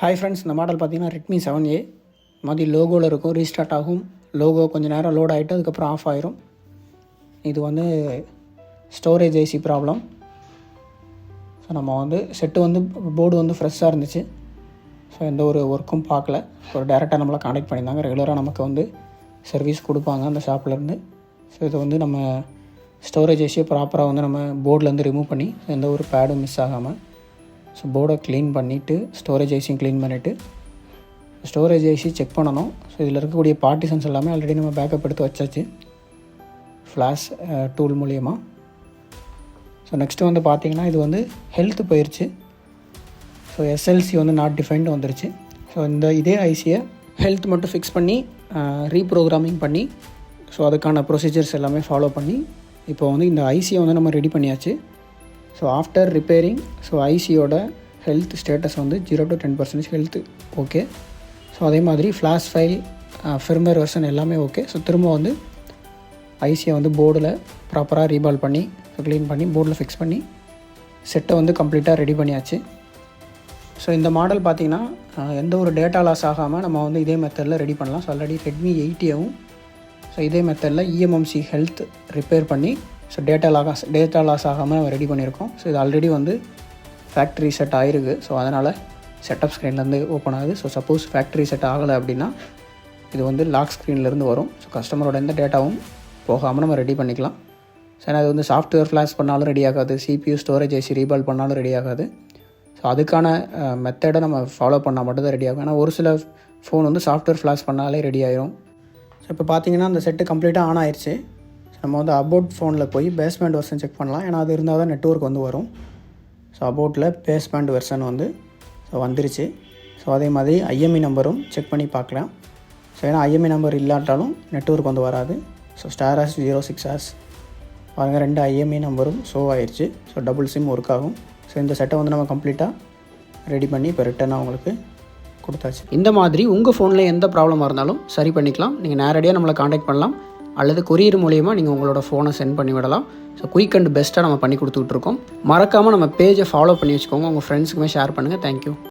Hi friends, இந்த model பார்த்தீங்கன்னா Redmi 7A மாதிரி லோகோவில் இருக்கும். ரீஸ்டார்ட் ஆகும். லோகோ கொஞ்சம் நேரம் லோட் ஆகிட்டு அதுக்கப்புறம் ஆஃப் ஆயிரும். இது வந்து ஸ்டோரேஜ் ஐசி ப்ராப்ளம். ஸோ நம்ம வந்து செட்டு போர்டு ஃப்ரெஷ்ஷாக இருந்துச்சு. ஸோ எந்த ஒரு ஒர்க்கும் பார்க்கல. ஒரு டேரெக்டாக நம்மளை கான்டெக்ட் பண்ணியிருந்தாங்க. ரெகுலராக நமக்கு சர்வீஸ் கொடுப்பாங்க அந்த ஷாப்லேருந்து. ஸோ இது நம்ம ஸ்டோரேஜ் ஐசியை ப்ராப்பராக நம்ம போர்ட்லேருந்து ரிமூவ் பண்ணி எந்த ஒரு பேடும் மிஸ் ஆகாமல் ஸோ போர்டை க்ளீன் பண்ணிவிட்டு ஸ்டோரேஜ் ஐசியும் க்ளீன் பண்ணிவிட்டு ஸ்டோரேஜ் ஐசி செக் பண்ணணும். ஸோ இதில் இருக்கக்கூடிய பார்ட்டிஷன்ஸ் எல்லாமே ஆல்ரெடி நம்ம பேக்கப் எடுத்து வச்சாச்சு ஃப்ளாஷ் டூல் மூலியமாக. ஸோ நெக்ஸ்ட்டு பார்த்திங்கன்னா இது ஹெல்த் போயிடுச்சு. ஸோ எஸ்எல்சி நாட் டிஃபைன்டு வந்துருச்சு. ஸோ இதே ஐசியை ஹெல்த் மட்டும் ஃபிக்ஸ் பண்ணி ரீப்ரோக்ராமிங் பண்ணி ஸோ அதுக்கான ப்ரொசீஜர்ஸ் எல்லாமே ஃபாலோ பண்ணி இப்போ இந்த ஐசியை நம்ம ரெடி பண்ணியாச்சு. ஸோ ஆஃப்டர் ரிப்பேரிங் ஸோ ஐசியோட health status 0 to 10% health okay. So அதே மாதிரி ஃப்ளாஷ் ஃபைல் ஃபிர்ம்வேர் வெர்ஷன் எல்லாமே ஓகே. ஸோ திரும்ப ஐசியை போர்டில் ப்ராப்பராக ரீபால் பண்ணி க்ளீன் பண்ணி போர்டில் ஃபிக்ஸ் பண்ணி செட்டை கம்ப்ளீட்டாக ரெடி பண்ணியாச்சு. ஸோ இந்த மாடல் பார்த்திங்கன்னா எந்த ஒரு டேட்டா லாஸ் ஆகாமல் நம்ம இதே மெத்தடில் ரெடி பண்ணலாம். ஸோ ஆல்ரெடி ரெட்மி 8Aவும் ஸோ இதே மெத்தடில் இஎம்எம்சி ஹெல்த் ரிப்பேர் பண்ணி ஸோ டேட்டா லாஸ் ஆகாமல் நம்ம ரெடி பண்ணியிருக்கோம். ஸோ இது ஆல்ரெடி ஃபேக்ட்ரி செட் ஆகிருக்கு. ஸோ அதனால் செட்டப் ஸ்க்ரீன்லேருந்து ஓப்பன் ஆகுது. ஸோ சப்போஸ் ஃபேக்ட்ரி செட் ஆகலை அப்படின்னா இது லாக் ஸ்க்ரீன்லேருந்து வரும். ஸோ கஸ்டமரோட எந்த டேட்டாவும் போகாமல் நம்ம ரெடி பண்ணிக்கலாம். ஸோ ஏன்னா அது சாஃப்ட்வேர் ஃப்ளாஷ் பண்ணாலும் ரெடி ஆகாது, சிபியூ ஸ்டோரேஜ் ஐசி ரீபால் பண்ணாலும் ரெடி ஆகாது. ஸோ அதுக்கான மெத்தடை நம்ம ஃபாலோ பண்ணால் மட்டும்தான் ரெடி ஆகும். ஏன்னா ஒரு சில ஃபோன் சாஃப்ட்வேர் ஃப்ளாஷ் பண்ணாலே ரெடி ஆயிரும். ஸோ இப்போ பார்த்தீங்கன்னா அந்த செட்டு கம்ப்ளீட்டாக ஆன் ஆயிடுச்சு. நம்ம அபவுட் ஃபோனில் போய் பேஸ்பேண்ட் வெர்ஷன் செக் பண்ணலாம். ஏன்னா அது இருந்தால் தான் நெட்வொர்க் வரும். ஸோ அபவுட்டில் பேஸ்பேண்ட் வெர்ஷன் ஸோ வந்துருச்சு. ஸோ அதே மாதிரி ஐஎம்இ நம்பரும் செக் பண்ணி பார்க்கலாம். ஸோ ஏன்னா ஐஎம்இ நம்பர் இல்லாட்டாலும் நெட்வொர்க் ¡! ஸோ *#06# பாருங்கள், 2 ஐஎம்இ நம்பரும் ஷோ ஆயிடுச்சு. ஸோ டபுள் சிம் ஒர்க் ஆகும். ஸோ இந்த செட்டை நம்ம கம்ப்ளீட்டாக ரெடி பண்ணி இப்போ ரிட்டர்னாக உங்களுக்கு கொடுத்தாச்சு. இந்த மாதிரி உங்கள் ஃபோனில் எந்த ப்ராப்ளமாக இருந்தாலும் சரி பண்ணிக்கலாம். நீங்கள் நேரடியாக நம்மளை காண்டாக்ட் பண்ணலாம் அல்லது கொரியர் மூலியமாக நீங்கள் உங்களோட ஃபோனை சென்ட் பண்ணி விடலாம். ஸோ குயிக் அண்ட் பெஸ்ட்டாக நம்ம பண்ணி கொடுத்துட்ருக்கோம். மறக்காமல் நம்ம பேஜை ஃபாலோ பண்ணி வச்சுக்கோங்க. உங்கள் ஃப்ரெண்ட்ஸுக்குமே ஷேர் பண்ணுங்கள். தேங்க்யூ.